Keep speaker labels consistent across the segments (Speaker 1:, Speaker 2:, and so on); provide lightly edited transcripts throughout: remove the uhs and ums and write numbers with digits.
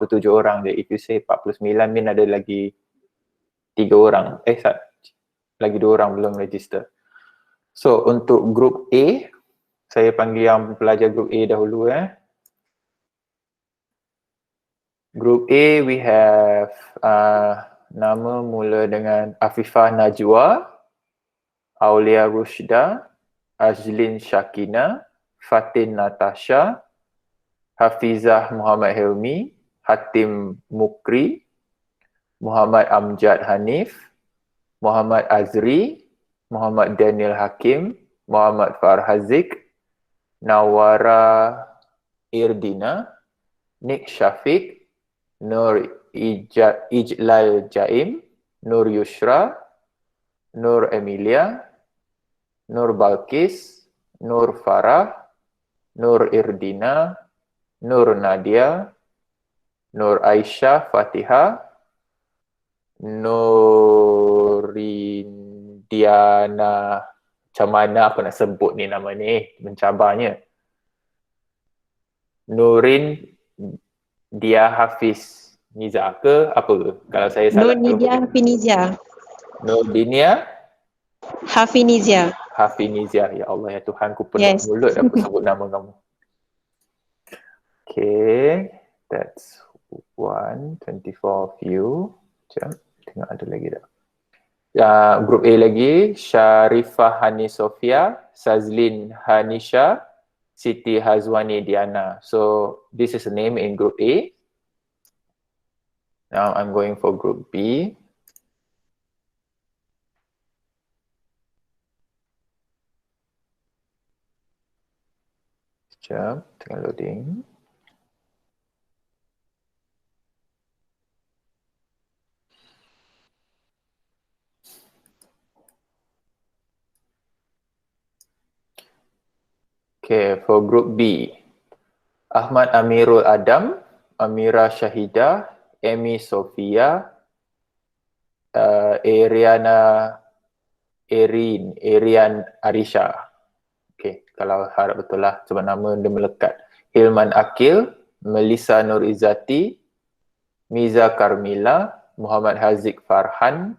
Speaker 1: 47 orang je. If you say 49 mean ada lagi 3 orang. Lagi 2 orang belum register. So untuk group A, saya panggil yang pelajar group A dahulu. Group A we have nama mula dengan Afifah Najwa, Aulia Rushda, Ajlin Shakina, Fatin Natasha, Hafizah Muhammad Helmi, Hatim Mukri, Muhammad Amjad Hanif, Muhammad Azri, Muhammad Daniel Hakim, Muhammad Farhazik, Nawara Irdina, Nick Syafiq, Nur Ijlal Jaim, Nur Yushra, Nur Emilia, Nur Balkis, Nur Farah, Nur Irdina, Nur Nadia, Nur Aisyah Fatihah, Nurindiana, macam mana aku nak sebut ni nama ni, mencabarnya. Nurin Dia Hafiz Niza ke apa ke? Kalau saya salah
Speaker 2: Nurnidia Hafinizia.
Speaker 1: Nurdinia
Speaker 2: Hafinizia.
Speaker 1: Hafinizia. Ya Allah ya Tuhan, ku penuh mulut aku sebut nama kamu. Okay, that's 124 of you. Sekejap, tengok ada lagi tak. Group A lagi, Sharifah Hani Sofia, Sazlin Hanisha, Siti Hazwani Diana. So this is a name in group A. Now I'm going for group B. Sekejap, tengah loading. Okay, for group B, Ahmad Amirul Adam, Amira Syahidah, Amy Sofia, Arian Arisha. Okay, kalau harap betul lah sebab nama dia melekat. Hilman Akil, Melissa Nur Izzati, Miza Karmila, Muhammad Haziq Farhan,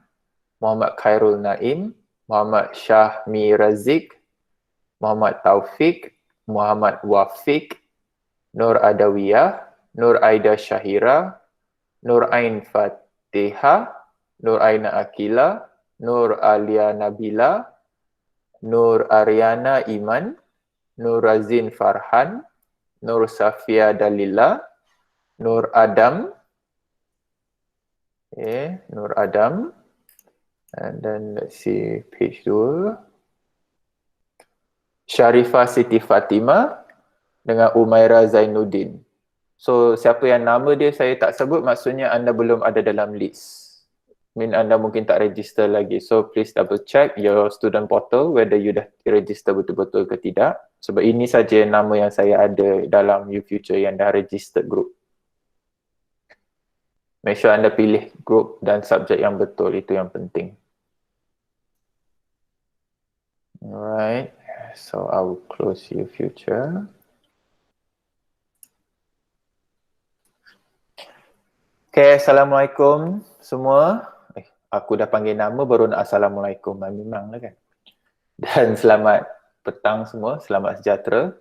Speaker 1: Muhammad Khairul Naim, Muhammad Syahmi Razik, Muhammad Taufik, Muhammad Wafiq, Nur Adawiyah, Nur Aida Syahira, Nur Ain Fatihah, Nur Aina Akila, Nur Alia Nabila, Nur Ariana Iman, Nur Razin Farhan, Nur Safia Dalila, Nur Adam, Nur Adam, and then let's see page 2. Sharifah Siti Fatimah dengan Umaira Zainuddin. So siapa yang nama dia saya tak sebut, maksudnya anda belum ada dalam list. Anda mungkin tak register lagi. So please double check your student portal whether you dah register betul-betul ke tidak. Sebab ini saja nama yang saya ada dalam YouFuture yang dah registered group. Make sure anda pilih group dan subjek yang betul, itu yang penting. Alright, so I will close YouFuture. Okay, Assalamualaikum semua. Aku dah panggil nama baru nak Assalamualaikum. Memang lah kan. Dan selamat petang semua, selamat sejahtera.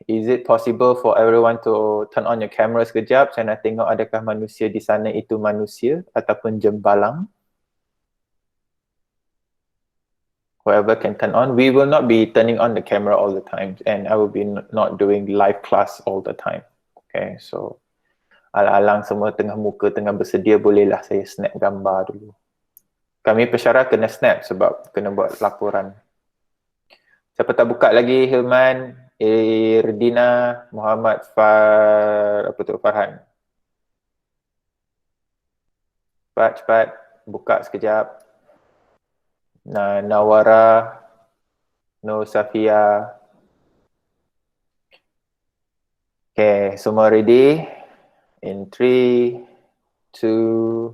Speaker 1: Is it possible for everyone to turn on your camera sekejap? Saya nak tengok adakah manusia di sana itu manusia ataupun jembalang. Whoever can turn on. We will not be turning on the camera all the time and I will be not doing live class all the time. Okay, so alang-alang semua tengah muka, tengah bersedia, bolehlah saya snap gambar dulu. Kami pesara kena snap sebab kena buat laporan. Siapa tak buka lagi? Hilman, Irdina, Muhammad Farhan. Cepat, buka sekejap. Nawara, Nur Safia. Okay, semua ready? In 3, 2,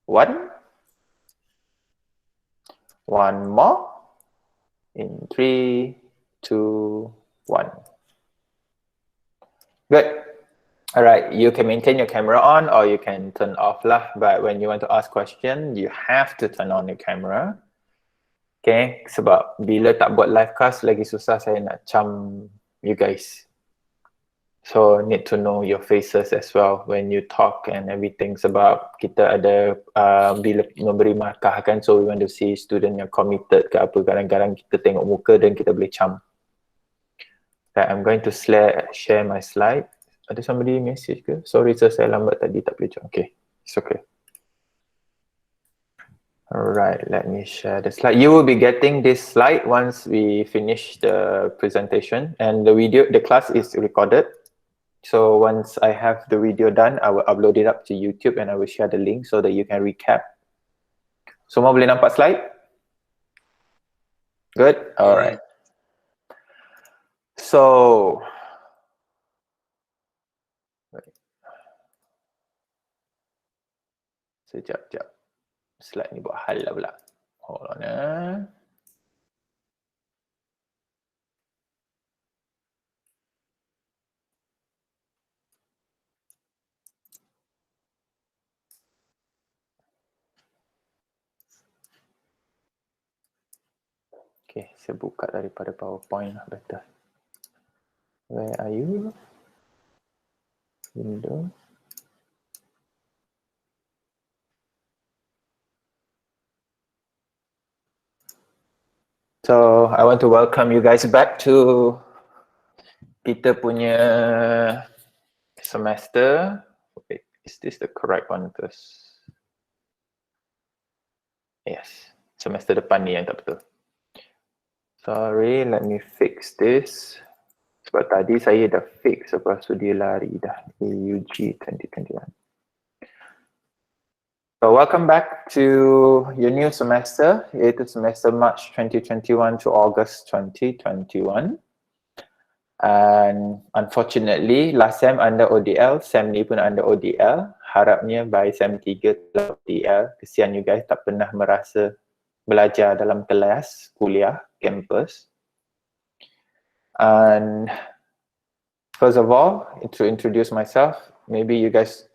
Speaker 1: 1. One more. In 3, 2, 1. Good. All right, you can maintain your camera on or you can turn off lah. But when you want to ask question, you have to turn on your camera. Okay, sebab bila tak buat live cast lagi susah saya nak cam you guys. So need to know your faces as well when you talk and everything sebab kita ada bila memberi markah kan, so we want to see student yang committed ke apa, kadang-kadang kita tengok muka dan kita boleh cam. Okay, I'm going to share my slide. Ada somebody message ke? Sorry sir, saya lambat tadi tak boleh jump. Okay, it's okay. Alright, let me share the slide. You will be getting this slide once we finish the presentation, and the class is recorded. So once I have the video done, I will upload it up to YouTube and I will share the link so that you can recap. Semua boleh nampak slide? Good? Alright. So, sekejap. Slide ni buat hal lah pula. Hold on. Okay, saya buka daripada PowerPoint lah, better. Where are you? Window. So, I want to welcome you guys back to kita punya semester. Wait, is this the correct one first? Yes, semester depan ni yang tak betul. Sorry, let me fix this. Sebab tadi saya dah fix, lepas tu dia lari dah. AUG 2021. So welcome back to your new semester, iaitu semester March 2021 to August 2021. And unfortunately, last sem under ODL, sem ni pun under ODL. Harapnya by sem 3 ODL, kesian you guys tak pernah merasa belajar dalam kelas, kuliah, campus. And first of all, to introduce myself, maybe you guys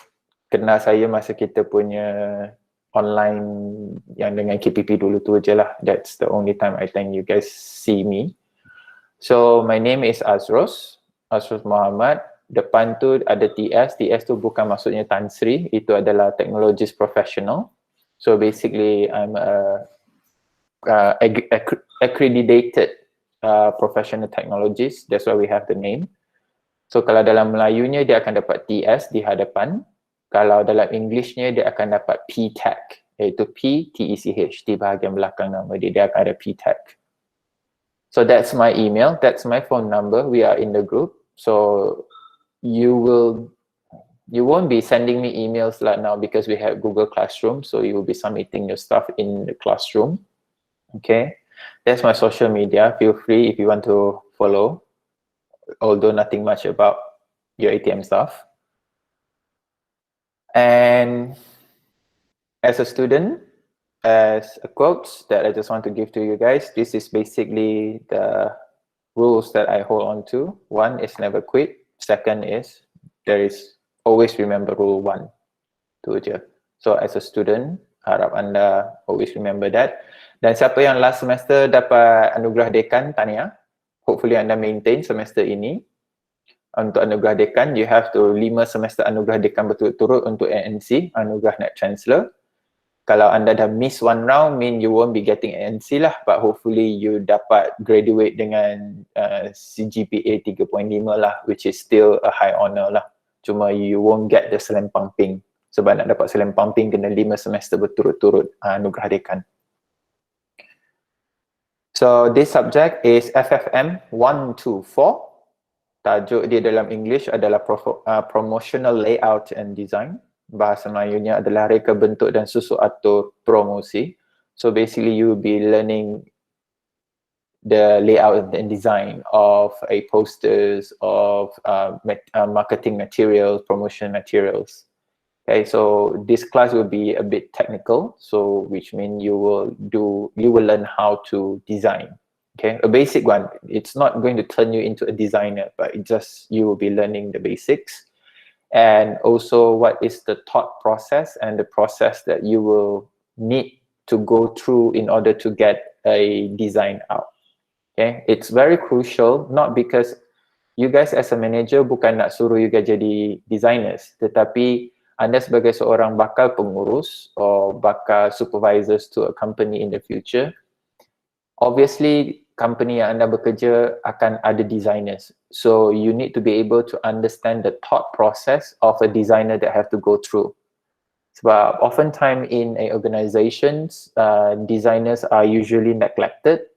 Speaker 1: kenal saya masa kita punya online yang dengan KPP dulu tu je lah. That's the only time I think you guys see me. So my name is Azros Muhammad. Depan tu ada TS. TS tu bukan maksudnya Tan Sri, itu adalah technologist professional. So basically I'm a accredited professional technologist. That's why we have the name. So kalau dalam Melayunya dia akan dapat TS di hadapan. Kalau dalam Englishnya dia akan dapat P-Tech, iaitu P-T-E-C-H di bahagian belakang nama dia, dia akan ada P-Tech. So that's my email, that's my phone number. We are in the group. So you won't be sending me emails like now because we have Google Classroom. So you will be submitting your stuff in the classroom. Okay, that's my social media. Feel free if you want to follow, although nothing much about your ATM stuff. And as a student, as a quote that I just want to give to you guys, this is basically the rules that I hold on to. One is never quit. Second is there is always remember rule 1. Tu je. So as a student, harap anda always remember that. Dan siapa yang last semester dapat anugerah dekan, tahniah. Hopefully anda maintain semester ini. Untuk anugerah dekan, you have to 5 semester anugerah dekan berturut-turut untuk ANC, anugerah Net Chancellor. Kalau anda dah miss one round, mean you won't be getting ANC lah, but hopefully you dapat graduate dengan CGPA 3.5 lah, which is still a high honor lah. Cuma you won't get the selempang pink. Sebab nak dapat selempang pink kena 5 semester berturut-turut anugerah dekan. So this subject is FFM 124. Tajuk dia dalam English adalah Promotional Layout and Design. Bahasa Melayunya adalah reka bentuk dan susun atur promosi. So basically you will be learning the layout and design of a posters, of marketing materials, promotion materials. Okay, so this class will be a bit technical, so which means you will learn how to design. Okay, a basic one. It's not going to turn you into a designer, but it just, you will be learning the basics. and also what is the thought process and the process that you will need to go through in order to get a design out. Okay, it's very crucial, not because you guys as a manager bukan nak suruh you guys jadi designers, tetapi anda sebagai seorang bakal pengurus or bakal supervisors to a company in the future, obviously company yang anda bekerja akan ada designers. So you need to be able to understand the thought process of a designer that have to go through. Sebab oftentimes in a organizations, designers are usually neglected,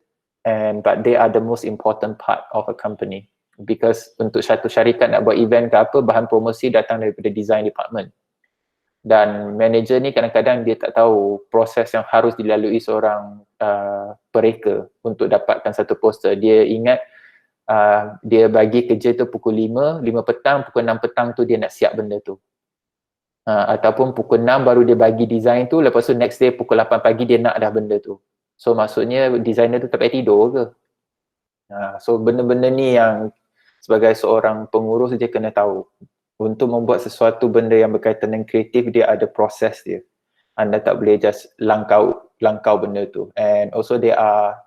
Speaker 1: but they are the most important part of a company. Because untuk satu syarikat nak buat event ke apa, bahan promosi datang daripada design department. Dan manager ni kadang-kadang dia tak tahu proses yang harus dilalui seorang pereka untuk dapatkan satu poster. Dia ingat dia bagi kerja tu pukul 5 petang, pukul 6 petang tu dia nak siap benda tu. Ataupun pukul 6 baru dia bagi design tu, lepas tu next day pukul 8 pagi dia nak dah benda tu. So maksudnya designer tu tak payah tidur ke? So benda-benda ni yang sebagai seorang pengurus dia kena tahu. Untuk membuat sesuatu benda yang berkaitan dengan kreatif, dia ada proses dia. Anda tak boleh just langkau benda tu. And also there are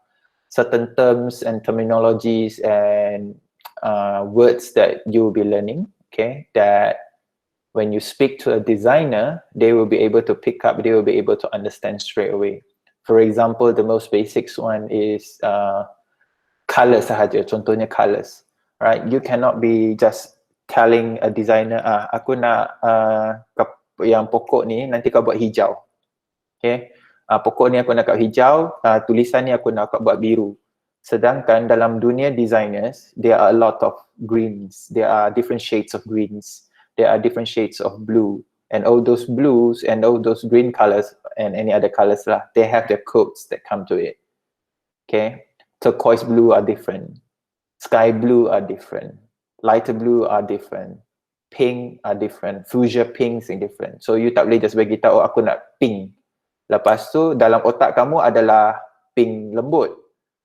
Speaker 1: certain terms and terminologies and words that you will be learning, okay, that when you speak to a designer, they will be able to pick up, they will be able to understand straight away. For example, the most basic one is color sahaja, contohnya colors, right? You cannot be just telling a designer, aku nak yang pokok ni nanti kau buat hijau, okay? Pokok ni aku nak buat hijau, tulisan ni aku nak buat biru. Sedangkan dalam dunia designers, there are a lot of greens, there are different shades of greens, there are different shades of blue, and all those blues and all those green colors and any other colors lah, they have their codes that come to it. Okay, turquoise blue are different, sky blue are different, lighter blue are different, pink are different, fuchsia pinks are different. So you tak boleh just bagi tahu aku nak pink. Lepas tu dalam otak kamu adalah pink lembut.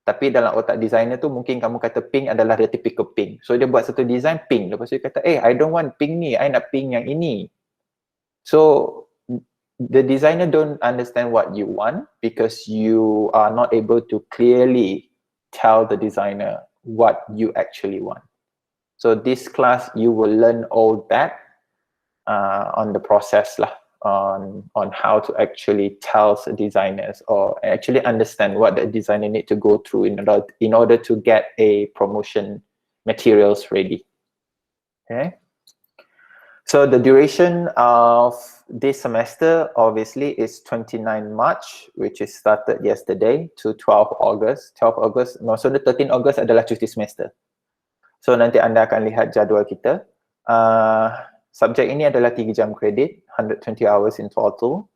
Speaker 1: Tapi dalam otak designer tu mungkin kamu kata pink adalah the typical pink. So dia buat satu design pink. Lepas tu dia kata, I don't want pink ni, I nak pink yang ini. So the designer don't understand what you want because you are not able to clearly tell the designer what you actually want. So this class you will learn all that on the process lah, on how to actually tell the designers or actually understand what the designer need to go through in order to get a promotion materials ready. Okay. So the duration of this semester obviously is 29 March, which is started yesterday, to 12 August. 12 August, maksudnya 13 August adalah cuti semester. So nanti anda akan lihat jadual kita. Subjek ini adalah 3 jam kredit, 120 hours in total.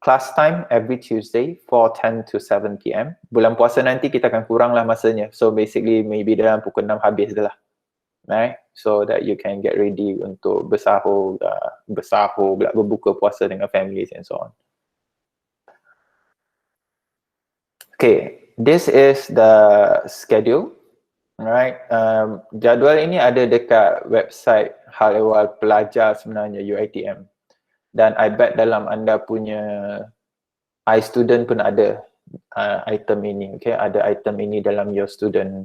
Speaker 1: Class time every Tuesday, 4:10 to 7 PM. Bulan puasa nanti kita akan kurang lah masanya. So basically maybe dalam pukul 6 habis dah lah. Right? So that you can get ready untuk bersahur, berbuka puasa dengan families and so on. Okay, this is the schedule. Alright, jadual ini ada dekat website Hal Ehwal Pelajar sebenarnya, UiTM. Dan I bet dalam anda punya iStudent pun ada item ini, okay? Ada item ini dalam your student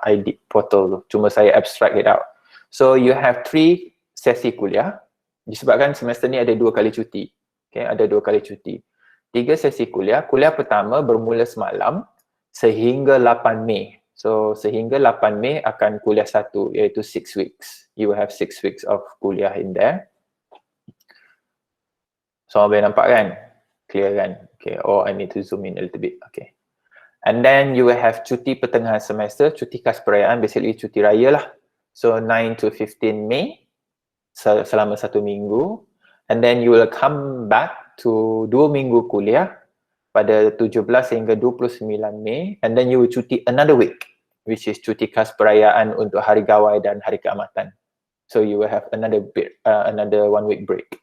Speaker 1: ID portal. Cuma saya abstract it out. So you have 3 sesi kuliah. Disebabkan semester ni ada 2 kali cuti. Okay, ada 2 kali cuti. 3 sesi kuliah. Kuliah pertama bermula semalam sehingga 8 Mei. So sehingga 8 Mei akan kuliah 1, iaitu 6 weeks. You will have 6 weeks of kuliah in there. So boleh nampak kan? Clear kan? Okay, I need to zoom in a little bit. Okay. And then you will have cuti pertengahan semester, cuti khas perayaan, basically cuti raya lah. So 9 to 15 Mei, selama 1 minggu. And then you will come back to 2 minggu kuliah pada 17 hingga 29 Mei, and then you will cuti another week, which is cuti khas perayaan untuk Hari Gawai dan Hari Keamatan. So you will have another 1 week break.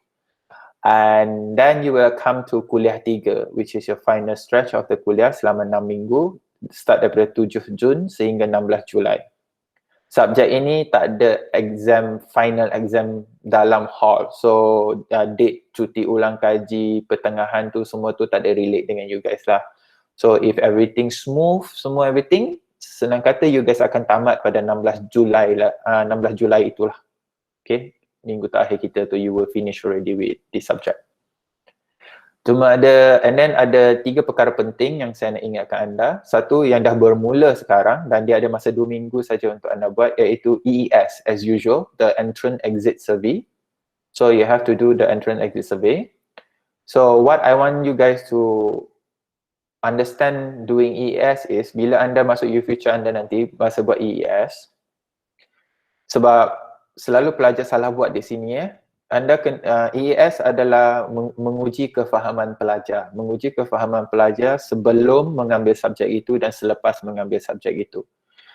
Speaker 1: And then you will come to kuliah 3, which is your final stretch of the kuliah selama 6 minggu, start daripada 7 Jun sehingga 16 Julai. subjek ini tak ada final exam dalam hall. So date cuti ulang kaji, pertengahan tu semua tu tak ada relate dengan you guys lah. So if everything smooth, everything, senang kata you guys akan tamat pada 16 Julai lah, 16 Julai itulah. Okay, minggu terakhir kita tu you will finish already with this subject. Cuma and then ada 3 perkara penting yang saya nak ingatkan anda. Satu yang dah bermula sekarang dan dia ada masa 2 minggu saja untuk anda buat, iaitu EES as usual, the Entrance Exit Survey. So you have to do the Entrance Exit Survey. So what I want you guys to understand doing EES is, bila anda masuk U-Future anda nanti masa buat EES, sebab selalu pelajar salah buat di sini EES adalah menguji kefahaman pelajar. Menguji kefahaman pelajar sebelum mengambil subjek itu dan selepas mengambil subjek itu.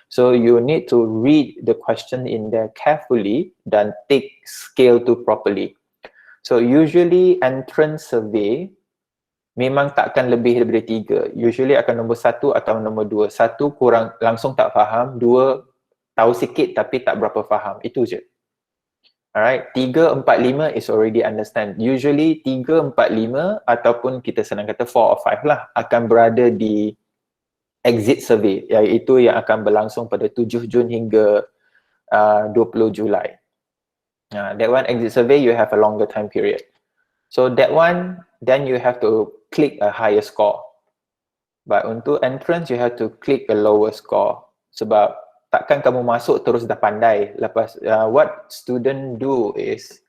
Speaker 1: So you need to read the question in there carefully dan take scale to properly. So usually entrance survey memang takkan lebih daripada 3. Usually akan nombor 1 atau nombor 2. 1 kurang, langsung tak faham. 2 tahu sikit tapi tak berapa faham. Itu je. Alright, 3, 4, 5 is already understand. Usually 3, 4, 5 ataupun kita senang kata 4 or 5 lah akan berada di exit survey, iaitu yang akan berlangsung pada 7 Jun hingga 20 Julai. That one exit survey you have a longer time period. So that one then you have to click a higher score. But untuk entrance you have to click a lower score sebab takkan kamu masuk terus dah pandai. Lepas what student do is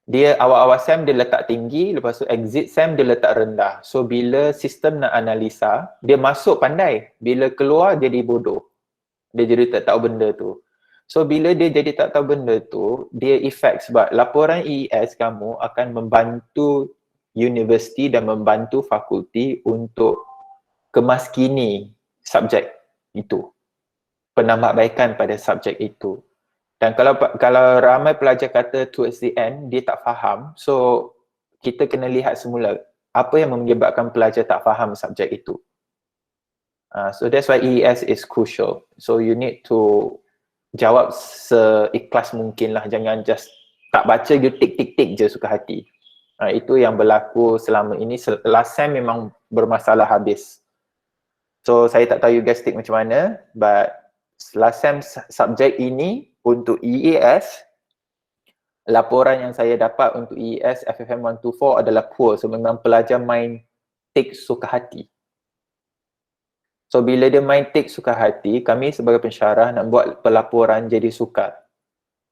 Speaker 1: dia awal-awal SEM dia letak tinggi, lepas tu exit SEM dia letak rendah. So bila sistem nak analisa, dia masuk pandai, bila keluar jadi bodoh. Dia jadi tak tahu benda tu. So bila dia jadi tak tahu benda tu, dia effect sebab laporan EES kamu akan membantu universiti dan membantu fakulti untuk kemaskini subjek itu, penambahbaikan pada subjek itu. Dan kalau ramai pelajar kata towards the end dia tak faham, so kita kena lihat semula apa yang menyebabkan pelajar tak faham subjek itu. So that's why EES is crucial. So you need to jawab seikhlas mungkin lah, jangan just tak baca you tik je suka hati. Itu yang berlaku selama ini. Last time memang bermasalah habis. So saya tak tahu you guys take macam mana, but last time subjek ini untuk EES, laporan yang saya dapat untuk EES FFM 124 adalah poor. So memang pelajar main take suka hati. So bila dia main take suka hati, kami sebagai pensyarah nak buat pelaporan jadi sukar.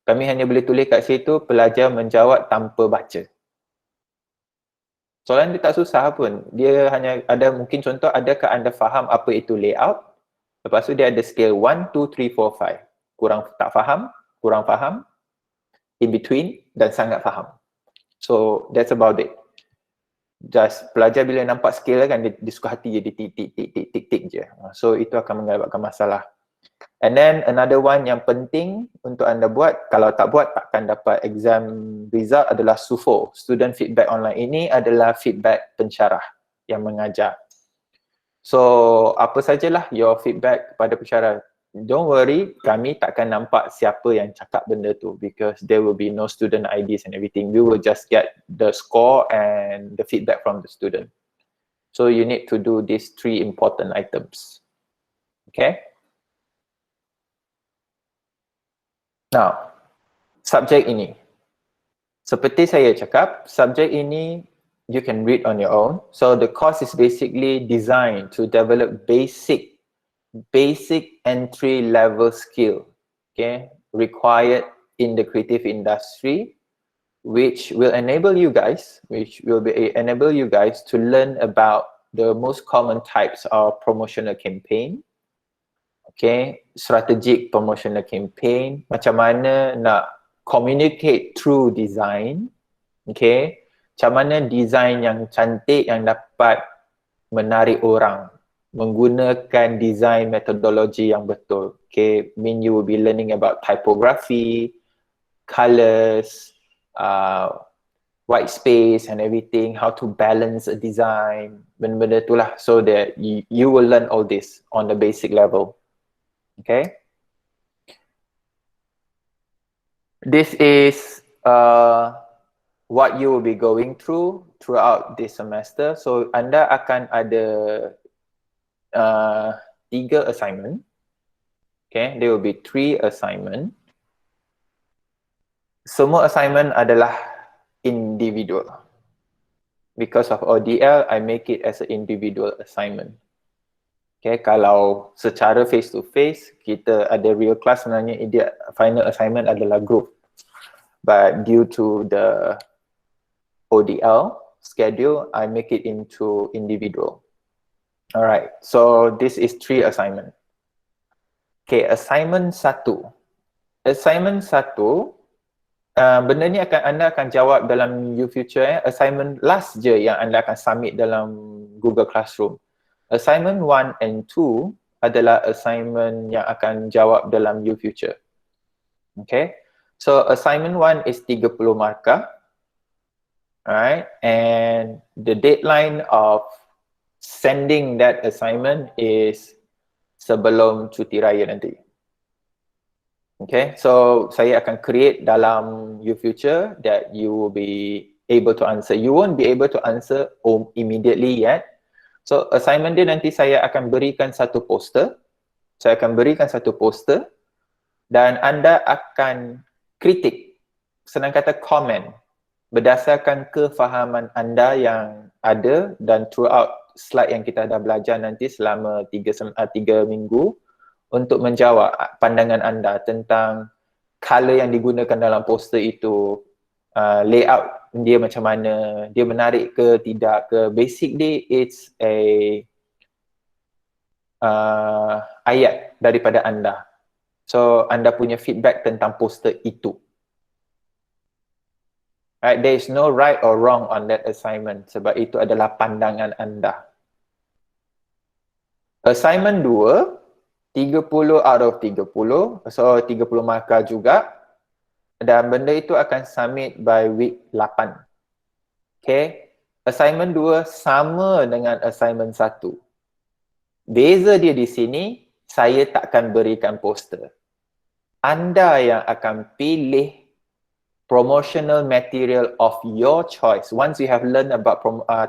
Speaker 1: Kami hanya boleh tulis kat situ pelajar menjawab tanpa baca. Soalan dia tak susah pun. Dia hanya ada mungkin contoh, adakah anda faham apa itu layout? Lepas tu dia ada scale 1, 2, 3, 4, 5. Kurang tak faham, kurang faham, in between dan sangat faham. So that's about it. Just pelajar bila nampak scale kan dia suka hati je, dia tik je. So itu akan menyebabkan masalah. And then another one yang penting untuk anda buat, kalau tak buat takkan dapat exam result, adalah SUFO, Student Feedback Online. Ini adalah feedback pensyarah yang mengajar. So apa sajalah your feedback kepada pensyarah. Don't worry, kami takkan nampak siapa yang cakap benda tu because there will be no student IDs and everything. We will just get the score and the feedback from the student. So you need to do these 3 important items. Okay? Now, subjek ini. Seperti saya cakap, subjek ini you can read on your own. So the course is basically designed to develop basic entry level skill, okay, required in the creative industry, which will enable you guys to learn about the most common types of promotional campaign. Okay, strategic promotional campaign, macam mana nak communicate through design, okay, macam mana design yang cantik yang dapat menarik orang, menggunakan design metodologi yang betul. Okay, you will be learning about typography, colors, white space and everything, how to balance a design, benda-benda itulah, so that you will learn all this on the basic level. Okay. This is what you will be going throughout this semester. So anda akan ada 3 assignment. Okay, there will be 3 assignment. Semua assignment adalah individual. Because of ODL, I make it as an individual assignment. Okay, kalau secara face to face, kita ada real class, sebenarnya final assignment adalah group. But due to the ODL schedule, I make it into individual. Alright, so this is 3 assignment. Okay, assignment 1. Assignment 1, benda ni anda akan jawab dalam UFuture. Assignment last je yang anda akan submit dalam Google Classroom. Assignment 1 and 2 adalah assignment yang akan jawab dalam UFuture. Okay, so assignment 1 is 30 markah. Alright, and the deadline of sending that assignment is sebelum cuti raya nanti. Okay, so saya akan create dalam UFuture that you will be able to answer. You won't be able to answer immediately yet. So assignment dia nanti saya akan berikan satu poster. Saya akan berikan satu poster dan anda akan kritik, senang kata komen, berdasarkan kefahaman anda yang ada dan throughout slide yang kita dah belajar nanti selama 3 minggu untuk menjawab pandangan anda tentang color yang digunakan dalam poster itu, layout dia macam mana, dia menarik ke tidak ke. Basically it's a ayat daripada anda. So anda punya feedback tentang poster itu. Right, there is no right or wrong on that assignment sebab itu adalah pandangan anda. Assignment 2, 30 out of 30, so 30 markah juga. Dan benda itu akan submit by week 8. Okay, assignment 2 sama dengan assignment 1. Beza dia di sini, saya takkan berikan poster. Anda yang akan pilih promotional material of your choice. Once you have learned about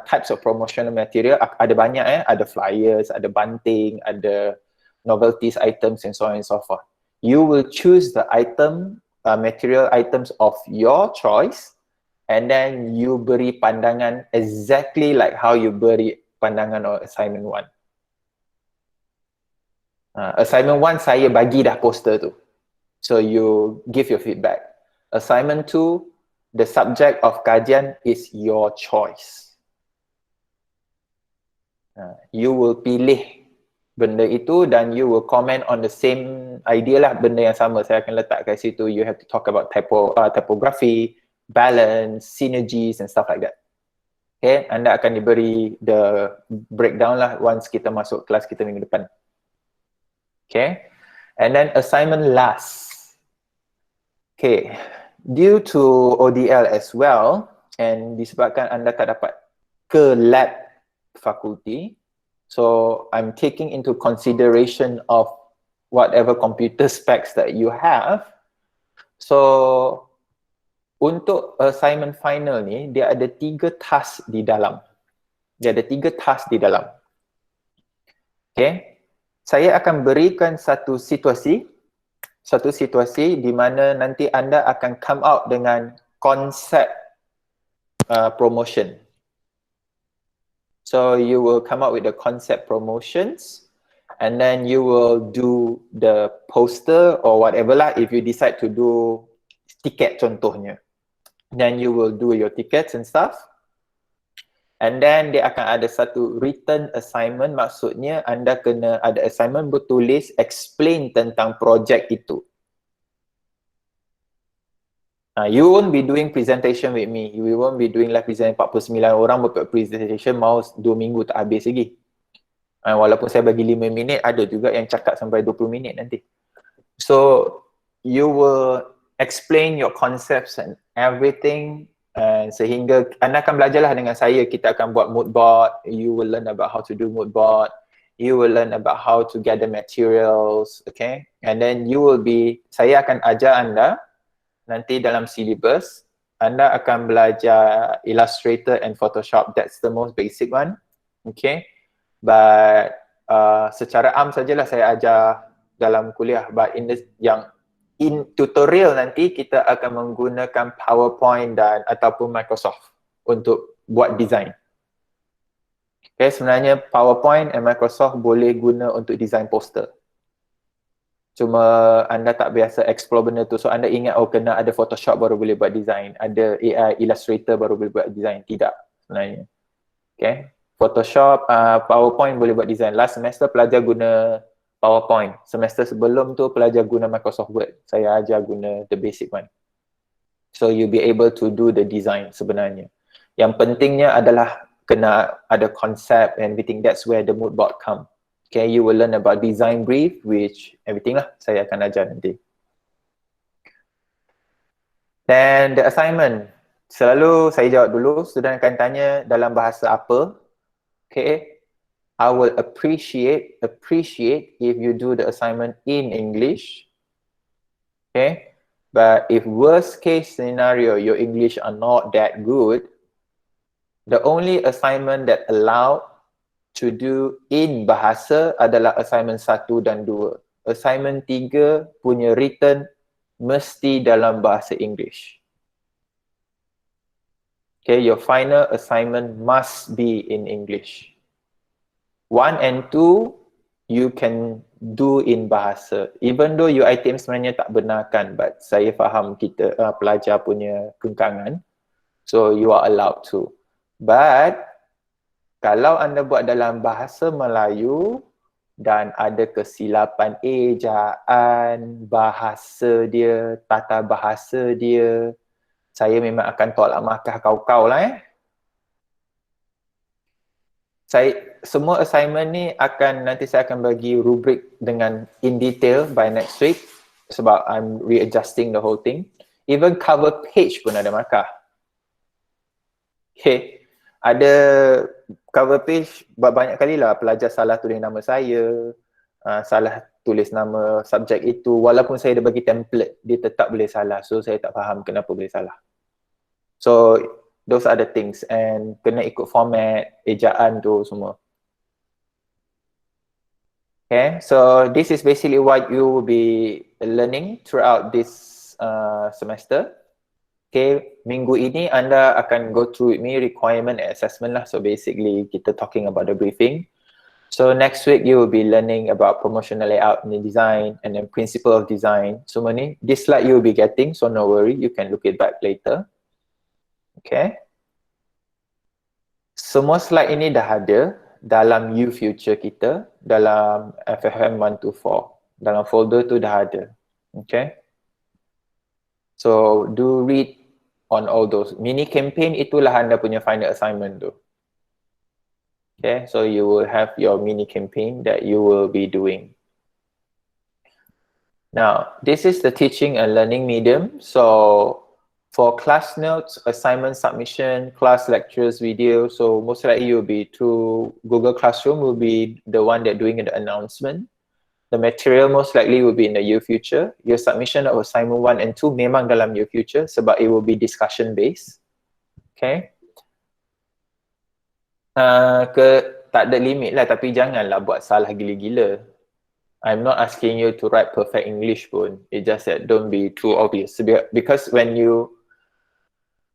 Speaker 1: types of promotional material, ada banyak ada flyers, ada banting, ada novelties items and so on and so forth. You will choose the item, material items of your choice, and then you beri pandangan exactly like how you beri pandangan on assignment 1. Assignment 1 saya bagi dah poster tu, so you give your feedback. Assignment 2, the subject of kajian is your choice. You will pilih benda itu dan you will comment on the same idea lah, benda yang sama saya akan letak kat situ. You have to talk about typography, balance, synergies and stuff like that. Okay, anda akan diberi the breakdown lah once kita masuk kelas kita minggu depan. Okay, and then assignment last. Okay, due to ODL as well and disebabkan anda tak dapat ke lab fakulti, so I'm taking into consideration of whatever computer specs that you have. So untuk assignment final ni, dia ada 3 task di dalam. Dia ada 3 task di dalam. Okay, saya akan berikan satu situasi di mana nanti anda akan come out dengan konsep promotion. So you will come up with the concept promotions and then you will do the poster or whatever lah if you decide to do tiket contohnya. Then you will do your tickets and stuff. And then dia akan ada satu written assignment, maksudnya anda kena ada assignment bertulis explain tentang projek itu. You won't be doing presentation with me. You won't be doing live presentation 49 orang buat presentation mau 2 minggu tak habis lagi. Walaupun saya bagi 5 minit, ada juga yang cakap sampai 20 minit nanti. So you will explain your concepts and everything, sehingga anda akan belajarlah dengan saya. Kita akan buat mood board. You will learn about how to do mood board. You will learn about how to gather materials, okay? And then you will be, saya akan ajar anda nanti dalam syllabus, anda akan belajar Illustrator and Photoshop. That's the most basic one. Okay. But secara sajalah saya ajar dalam kuliah. But in tutorial nanti kita akan menggunakan PowerPoint dan ataupun Microsoft untuk buat design. Okay, sebenarnya PowerPoint and Microsoft boleh guna untuk design poster. Cuma anda tak biasa explore benda tu, so anda ingat kena ada Photoshop baru boleh buat design, ada AI Illustrator baru boleh buat design. Tidak sebenarnya. Okay, Photoshop, PowerPoint boleh buat design. Last semester pelajar guna PowerPoint. Semester sebelum tu pelajar guna Microsoft Word. Saya ajar guna the basic one. So you'll be able to do the design sebenarnya. Yang pentingnya adalah kena ada konsep and everything. That's where the mood board come. Okay, you will learn about design brief, which everything lah saya akan ajar nanti. Then the assignment, selalu saya jawab dulu, student akan tanya dalam bahasa apa. Okay, I will appreciate if you do the assignment in English. Okay, but if worst case scenario, your English are not that good, the only assignment that allowed to do in bahasa adalah assignment 1 dan 2. Assignment 3 punya written mesti dalam bahasa English. Okay, your final assignment must be in English. 1 and 2 you can do in bahasa. Even though UiTM sebenarnya tak benarkan, but saya faham kita pelajar punya kengkangan. So you are allowed to. But kalau anda buat dalam bahasa Melayu dan ada kesilapan ejaan, bahasa dia, tata bahasa dia, saya memang akan tolak markah kau-kau lah semua assignment ni nanti saya akan bagi rubrik dengan in detail by next week sebab I'm readjusting the whole thing. Even cover page pun ada markah. Okay. Ada cover page banyak kali lah pelajar salah tulis nama saya, salah tulis nama subjek itu, walaupun saya dah bagi template, dia tetap boleh salah. So saya tak faham kenapa boleh salah. So those are the things, and kena ikut format, ejaan tu semua. Okay, so this is basically what you will be learning throughout this semester. Okay, minggu ini anda akan go through with me requirement and assessment lah. So basically kita talking about the briefing. So next week you will be learning about promotional layout and design and then principle of design. So this slide you will be getting, so no worry, you can look it back later. Okay. Semua slide ini dah ada dalam U Future kita, dalam FFM 124. Dalam folder tu dah ada. Okay. So do read on all those. Mini campaign itulah anda punya final assignment tu. Okay, so you will have your mini campaign that you will be doing. Now, this is the teaching and learning medium. So for class notes, assignment submission, class lectures, video, so most likely you'll be through Google Classroom will be the one that doing the announcement. The material most likely will be in the U Future. Your submission of assignment 1 and 2 memang dalam U Future sebab it will be discussion based. Okay. Tak ada limit lah, tapi janganlah buat salah gila-gila. I'm not asking you to write perfect English pun. It's just that don't be too obvious. Because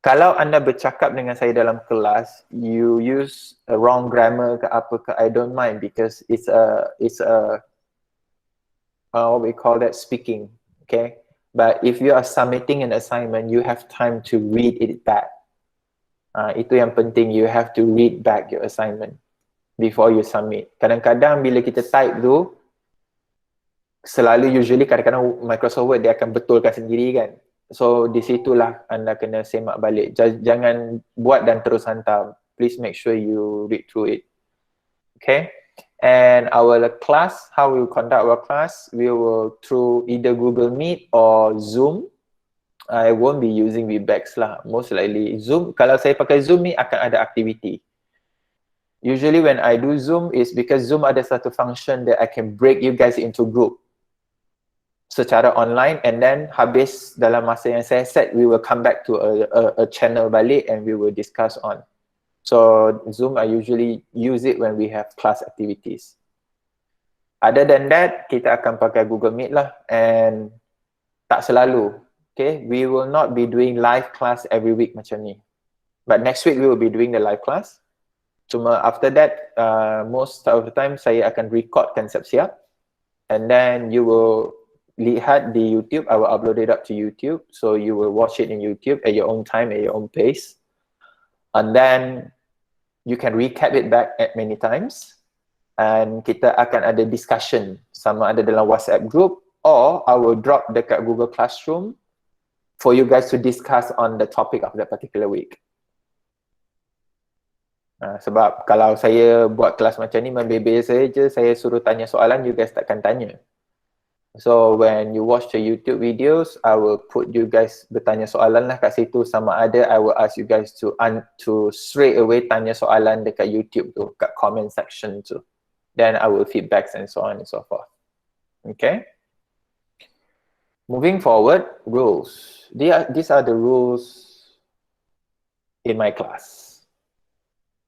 Speaker 1: kalau anda bercakap dengan saya dalam kelas, you use a wrong grammar ke apa ke, I don't mind because it's a what we call that, speaking, okay? But if you are submitting an assignment, you have time to read it back. Itu yang penting, you have to read back your assignment before you submit. Kadang-kadang bila kita type tu, usually kadang-kadang Microsoft Word dia akan betulkan sendiri kan. So di situlah anda kena semak balik. Jangan buat dan terus hantar. Please make sure you read through it. Okay? And our class, how we will conduct our class, we will through either Google Meet or Zoom. I won't be using Webex lah, most likely. Zoom, kalau saya pakai Zoom ni akan ada activity. Usually when I do Zoom is because Zoom ada satu function that I can break you guys into group. secara online, and then habis dalam masa yang saya set, we will come back to a channel balik and we will discuss on. So Zoom, I usually use it when we have class activities. Other than that, kita akan pakai Google Meet lah, and tak selalu. Okay, we will not be doing live class every week macam ni. But next week we will be doing the live class. Cuma after that, most of the time saya akan recordkan siap-siap, and then you will lihat di YouTube. I will upload it up to YouTube, so you will watch it in YouTube at your own time, at your own pace, and then you can recap it back at many times, and kita akan ada discussion, sama ada dalam WhatsApp group or I will drop dekat Google Classroom for you guys to discuss on the topic of that particular week. Sebab kalau saya buat kelas macam ni membebel saja, saya suruh tanya soalan, you guys takkan tanya. So when you watch the YouTube videos, I will put you guys bertanya soalan lah kat situ, sama ada I will ask you guys to straight away tanya soalan dekat YouTube tu, kat comment section tu. Then I will feedback and so on and so forth. Okay? Moving forward, rules. These are the rules in my class.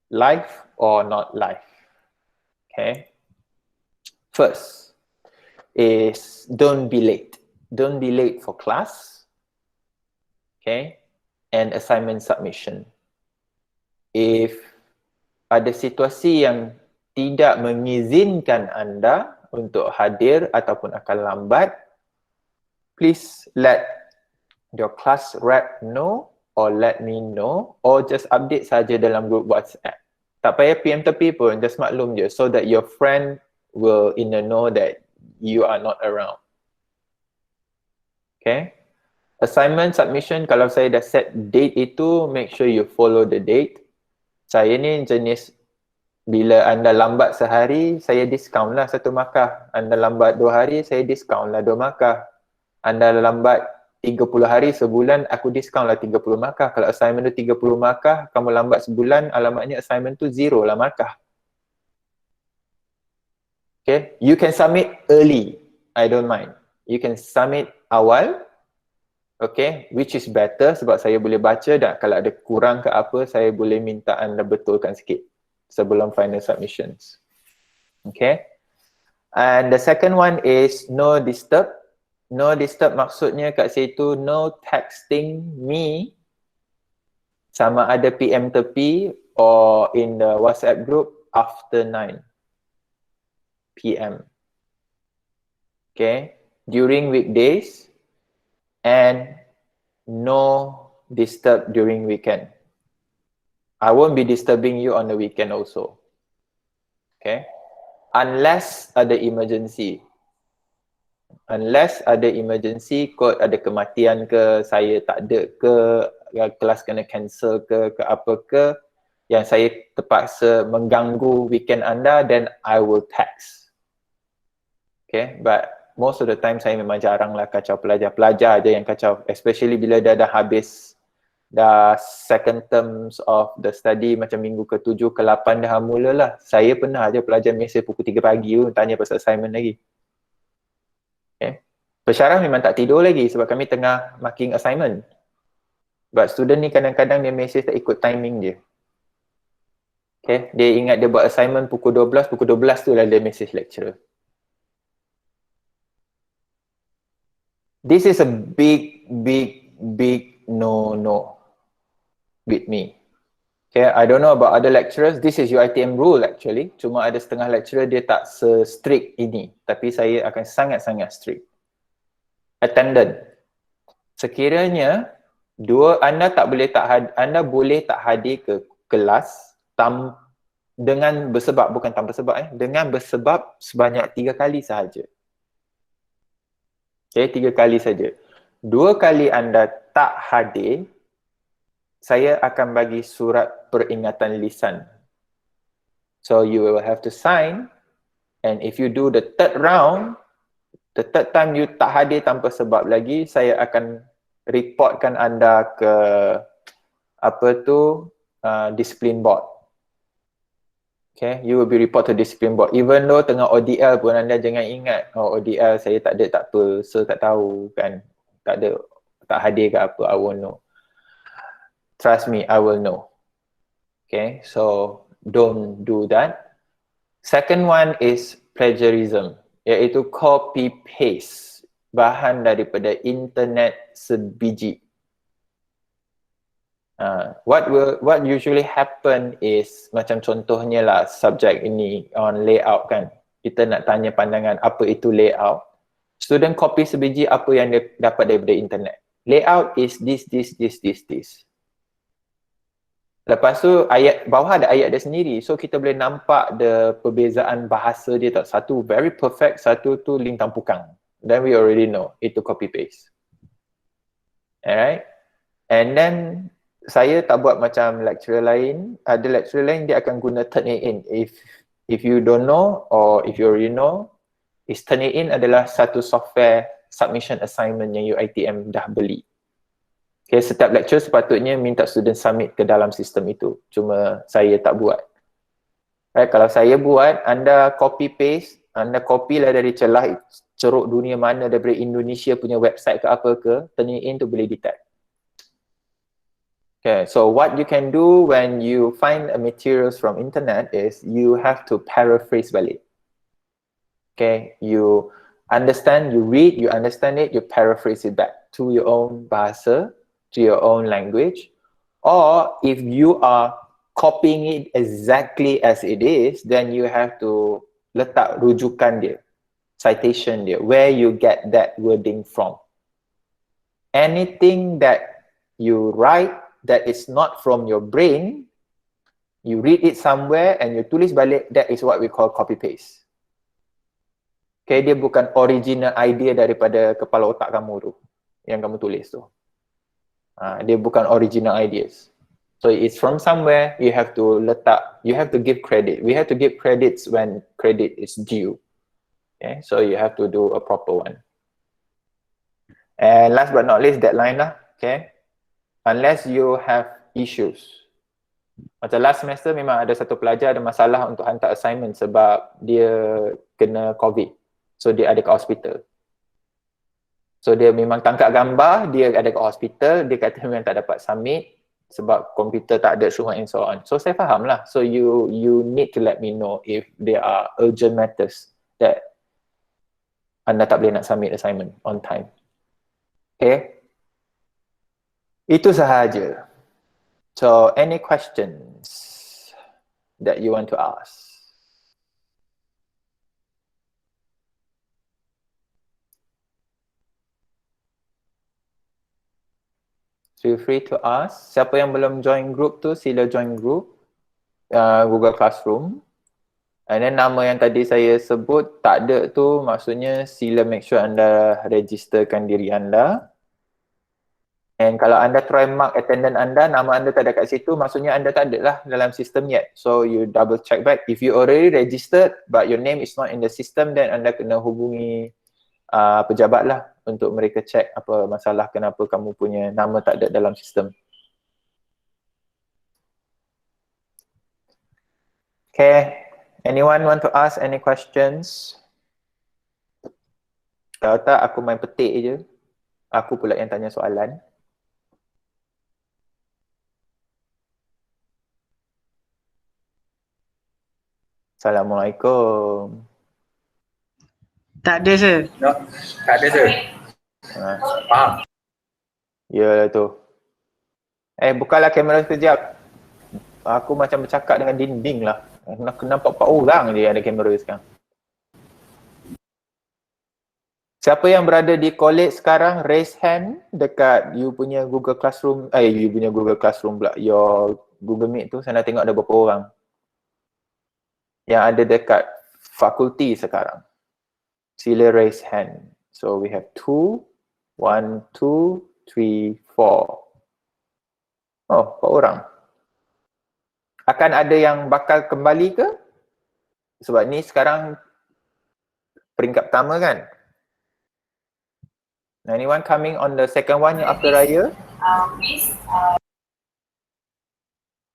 Speaker 1: Live or not live. Okay? First is don't be late. Don't be late for class. Okay? And assignment submission. If ada situasi yang tidak mengizinkan anda untuk hadir ataupun akan lambat, please let your class rep know or let me know, or just update saja dalam group WhatsApp. Tak payah PM tepi pun, just maklum je, so that your friend will in the know that you are not around. Okay? Assignment submission, kalau saya dah set date itu, make sure you follow the date. Saya ni jenis, bila anda lambat sehari, saya discount lah 1 markah. Anda lambat 2 hari, saya discount lah 2 markah. Anda lambat 30 hari sebulan, aku discount lah 30 markah. Kalau assignment tu 30 markah, kamu lambat sebulan, alamatnya assignment tu 0 lah markah. Okay, you can submit early, I don't mind. You can submit awal, okay, which is better sebab saya boleh baca dan kalau ada kurang ke apa, saya boleh minta anda betulkan sikit sebelum final submissions. Okay, and the second one is no disturb. No disturb maksudnya kat situ no texting me, sama ada PM tepi or in the WhatsApp group after 9 PM. Okay, during weekdays, and no disturb during weekend. I won't be disturbing you on the weekend also. Okay, unless ada emergency. Unless ada emergency, kot ada kematian ke, saya tak ada ke, kelas kena cancel ke apa ke, yang saya terpaksa mengganggu weekend anda, then I will text. Okay, but most of the time saya memang jarang lah kacau pelajar. Pelajar aja yang kacau, especially bila dia dah habis, dah second terms of the study, macam minggu ke-7, ke-8 dah mula lah. Saya pernah aja pelajar mesej pukul 3 pagi tu, tanya pasal assignment lagi. Okay. Pensyarah memang tak tidur lagi sebab kami tengah marking assignment. But student ni kadang-kadang dia mesej tak ikut timing dia. Okay. Dia ingat dia buat assignment pukul 12 tu lah dia mesej lecturer. This is a big no with me. Okay, I don't know about other lecturers. This is UiTM rule actually. Cuma ada setengah lecturer dia tak se-strict ini. Tapi saya akan sangat-sangat strict. Attendant. Sekiranya anda boleh tak hadir ke kelas dengan bersebab, bukan tanpa sebab dengan bersebab sebanyak 3 kali sahaja. Okay, 3 kali saja. 2 kali anda tak hadir, saya akan bagi surat peringatan lisan. So you will have to sign, and if you do the third round, the third time you tak hadir tanpa sebab lagi, saya akan reportkan anda ke discipline board. Okay, you will be report to discipline board. Even though tengah ODL pun anda jangan ingat, oh ODL saya tak ada, tak apa, so tak tahu kan, tak ada, tak hadir ke apa, I won't know. Trust me, I will know. Okay, so don't do that. Second one is plagiarism, iaitu copy paste bahan daripada internet sebiji. What usually happen is macam contohnya lah subjek ini on layout kan, kita nak tanya pandangan apa itu layout, student copy sebiji apa yang dia dapat daripada internet. Layout is this. Lepas tu ayat bawah ada ayat dia sendiri, so kita boleh nampak the perbezaan bahasa dia tak, satu very perfect, satu tu link tampukang, then we already know itu copy paste. Alright, and then saya tak buat macam lecturer lain. Ada lecturer lain dia akan guna Turnitin. If you don't know or if you already know, Turnitin adalah satu software submission assignment yang UiTM dah beli. Okay, setiap lecture sepatutnya minta student submit ke dalam sistem itu. Cuma saya tak buat. Right, kalau saya buat, anda copy paste, anda copy lah dari celah ceruk dunia mana daripada Indonesia punya website ke apa ke, Turnitin tu boleh detect. Okay, so what you can do when you find materials from internet is you have to paraphrase balik. Okay, you understand, you read, you understand it, you paraphrase it back to your own bahasa, to your own language. Or if you are copying it exactly as it is, then you have to letak rujukan dia, citation dia, where you get that wording from. Anything that you write that is not from your brain, you read it somewhere and you tulis balik, that is what we call copy paste. Okay, dia bukan original idea daripada kepala otak kamu tu, yang kamu tulis tu. Dia bukan original ideas. So it's from somewhere, you have to letak, you have to give credit. We have to give credits when credit is due. Okay, so you have to do a proper one. And last but not least, deadline lah. Okay, unless you have issues. Macam last semester memang ada satu pelajar ada masalah untuk hantar assignment sebab dia kena COVID. So dia ada ke hospital. So dia memang tangkap gambar, dia ada ke hospital, dia kata memang tak dapat submit sebab komputer tak ada semua and so on. So saya faham lah. So you need to let me know if there are urgent matters that anda tak boleh nak submit assignment on time. Okay. Itu sahaja. So, any questions that you want to ask? Feel free to ask. Siapa yang belum join group tu, sila join group Google Classroom. And then nama yang tadi saya sebut tak ada tu, maksudnya sila make sure anda registerkan diri anda. And kalau anda try mark attendance anda, nama anda tak ada kat situ, maksudnya anda tak ada lah dalam sistem yet. So you double check back. If you already registered but your name is not in the system, then anda kena hubungi pejabat lah untuk mereka check apa masalah, kenapa kamu punya nama tak ada dalam sistem. Okay, anyone want to ask any questions? Kalau tak, aku main petik je. Aku pula yang tanya soalan. Assalamualaikum.
Speaker 3: Tak ada, sir.
Speaker 1: No, tak ada sir. Faham. Ya tu. Bukalah kamera sekejap. Aku macam bercakap dengan dinding lah. Nak nampak 4 orang je ada kamera sekarang. Siapa yang berada di college sekarang, raise hand dekat you punya Google Classroom. You punya Google Classroom pula. Your Google Meet tu, saya nak tengok ada berapa orang yang ada dekat fakulti sekarang. Sila raise hand. So we have 2, 1, 2, 3, 4. Oh, 4 orang. Akan ada yang bakal kembali ke? Sebab ni sekarang peringkat pertama kan? Anyone coming on the second one yang after raya?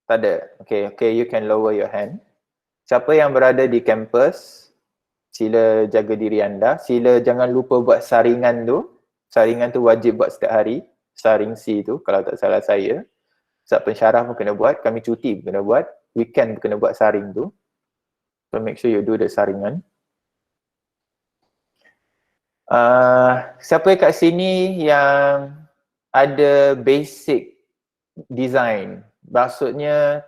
Speaker 1: Tak ada. Okay, you can lower your hand. Siapa yang berada di kampus, sila jaga diri anda. Sila jangan lupa buat saringan tu. Saringan tu wajib buat setiap hari. Saring C tu kalau tak salah saya. Saat pensyarah pun kena buat, kami cuti pun kena buat, weekend pun kena buat saring tu. So make sure you do the saringan. Siapa kat sini yang ada basic design? Maksudnya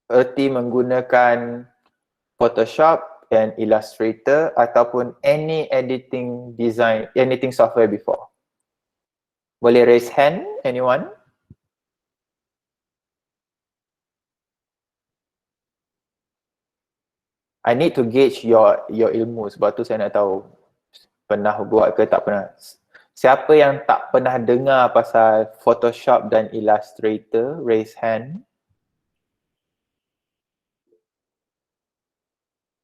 Speaker 1: erti menggunakan Photoshop and Illustrator ataupun any editing design, anything software before. Boleh raise hand, anyone? I need to gauge your ilmu, sebab tu saya nak tahu pernah buat ke tak pernah. Siapa yang tak pernah dengar pasal Photoshop dan Illustrator, raise hand.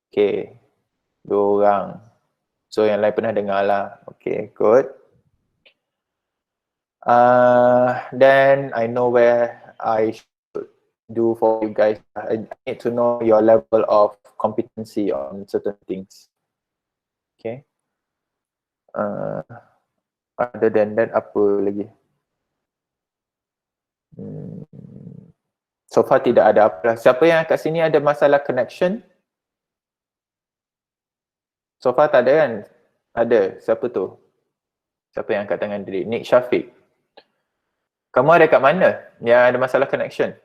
Speaker 1: Okay, 2 orang. So yang lain pernah dengar lah. Okay, good. Then I know where I should do for you guys. I need to know your level of competency on certain things. Okay. Other than that, apa lagi? So far tidak ada apa. Siapa yang kat sini ada masalah connection? So far tak ada kan? Ada. Siapa tu? Siapa yang angkat tangan tadi? Nick Syafiq. Kamu ada kat mana yang ada masalah connection?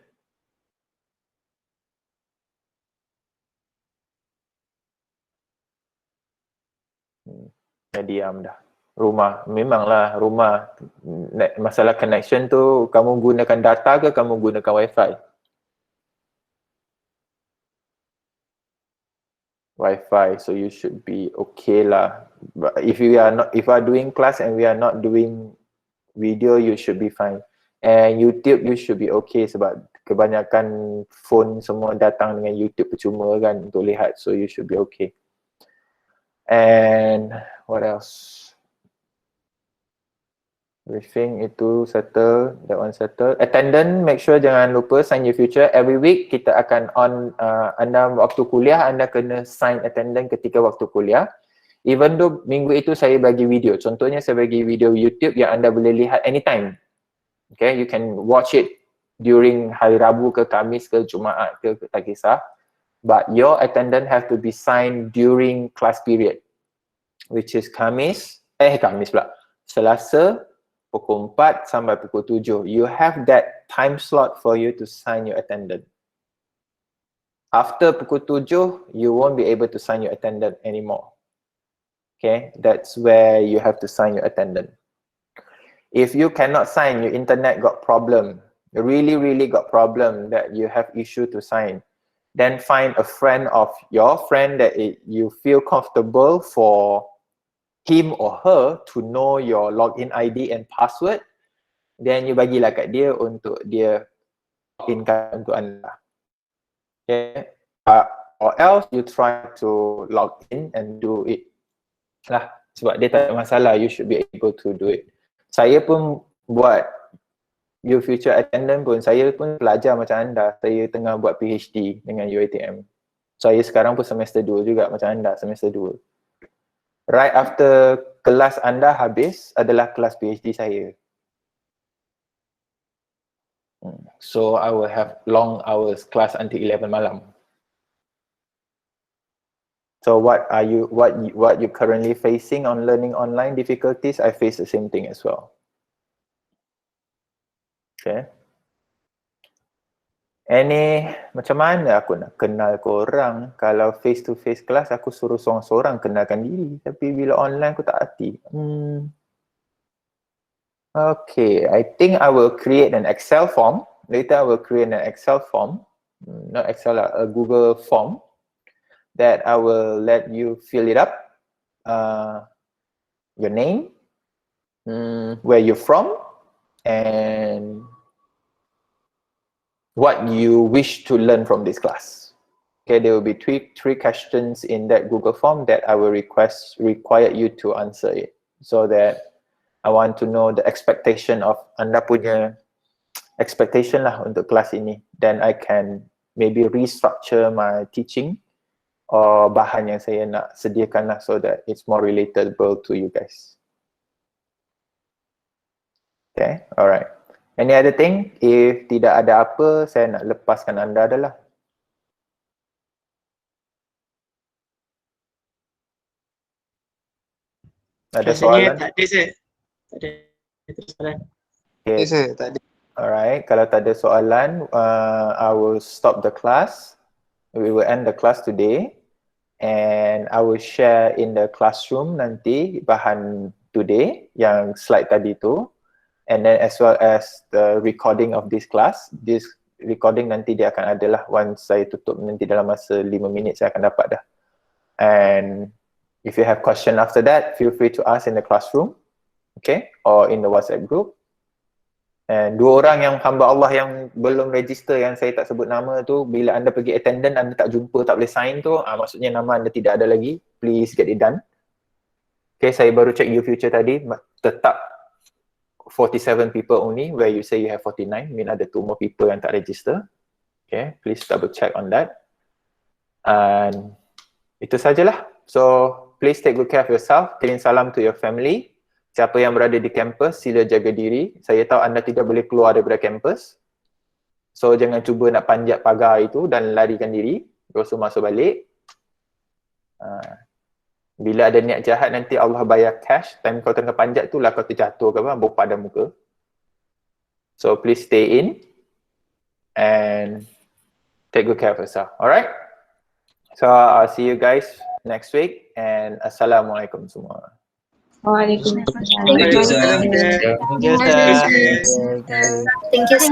Speaker 1: Dah diam dah. Rumah, memanglah rumah. Masalah connection tu, kamu gunakan data ke kamu gunakan wifi? Wi-Fi, so you should be okay lah. But if you are doing class and we are not doing video, you should be fine. And YouTube you should be okay sebab kebanyakan phone semua datang dengan YouTube percuma kan untuk lihat, so you should be okay. And what else? Briefing itu settle, that one settle. Attendance, make sure jangan lupa sign your future. Every week kita akan on, anda waktu kuliah, anda kena sign attendance ketika waktu kuliah. Even though minggu itu saya bagi video. Contohnya saya bagi video YouTube yang anda boleh lihat anytime. Okay, you can watch it during hari Rabu ke Khamis ke Jumaat ke tak kisah. But your attendance have to be signed during class period. Which is Khamis pula. Selasa, pukul 4 sampai pukul 7. You have that time slot for you to sign your attendance. After pukul 7, you won't be able to sign your attendance anymore. Okay, that's where you have to sign your attendance. If you cannot sign, your internet got problem, really got problem that you have issue to sign, then find a friend of your friend that you feel comfortable for him or her to know your login ID and password, then you bagilah kat dia untuk dia login untuk anda. Okay. Or else you try to log in and do it lah, sebab dia tak ada masalah, you should be able to do it. Saya pun buat your future attendance pun, saya pun pelajar macam anda, saya tengah buat PhD dengan UiTM. Saya sekarang pun semester 2 juga macam anda, semester 2. Right after kelas anda habis adalah kelas PhD saya. So I will have long hours class until 11 malam. So what you currently facing on learning online difficulties? I face the same thing as well. Okay. Macam mana aku nak kenal korang? Kalau face to face class aku suruh seorang-seorang kenalkan diri, tapi bila online aku tak hati. Okay, I think I will create an Excel form. Later I will create an Excel form, not Excel, a Google form that I will let you fill it up. Your name, where you're from, and what you wish to learn from this class. Okay, there will be three questions in that Google form that I will require you to answer it, so that I want to know the expectation of anda punya expectation lah untuk kelas ini. Then I can maybe restructure my teaching bahan yang saya nak sediakan lah, so that it's more relatable to you guys. Okay, alright. Any other thing? If tidak ada apa, saya nak lepaskan anda adalah. Ada
Speaker 3: Rasanya
Speaker 1: soalan?
Speaker 3: tak ada sir. Tak ada soalan.
Speaker 1: Okay.
Speaker 4: Yes, sir. Tak ada.
Speaker 1: Alright, kalau tak ada soalan, I will stop the class. We will end the class today, and I will share in the classroom nanti bahan today yang slide tadi tu, and then as well as the recording of this class. This recording nanti dia akan ada lah once saya tutup, nanti dalam masa 5 minit saya akan dapat dah. And if you have question after that, feel free to ask in the classroom, okay, or in the WhatsApp group. And 2 orang yang hamba Allah yang belum register, yang saya tak sebut nama tu, bila anda pergi attendance anda tak jumpa, tak boleh sign tu, maksudnya nama anda tidak ada lagi. Please get it done. Okay, saya baru check YouFuture tadi, tetap 47 people only, where you say you have 49, mean ada 2 more people yang tak register. Okay, please double check on that. And itu sajalah. So please take good care of yourself. Kirim salam to your family. Siapa yang berada di kampus, sila jaga diri. Saya tahu anda tidak boleh keluar daripada kampus. So jangan cuba nak panjat pagar itu dan larikan diri. Terus masuk balik. Bila ada niat jahat nanti Allah bayar cash. Time kau tengah panjat tu lah kau terjatuh ke apa, bopak pada muka. So please stay in and take good care of yourself. Alright? So I'll see you guys next week, and Assalamualaikum semua.
Speaker 2: Waalaikumsalam.
Speaker 4: Thank you, sir.
Speaker 3: Thank you, sir.
Speaker 4: Thank you, sir.
Speaker 5: Thank you,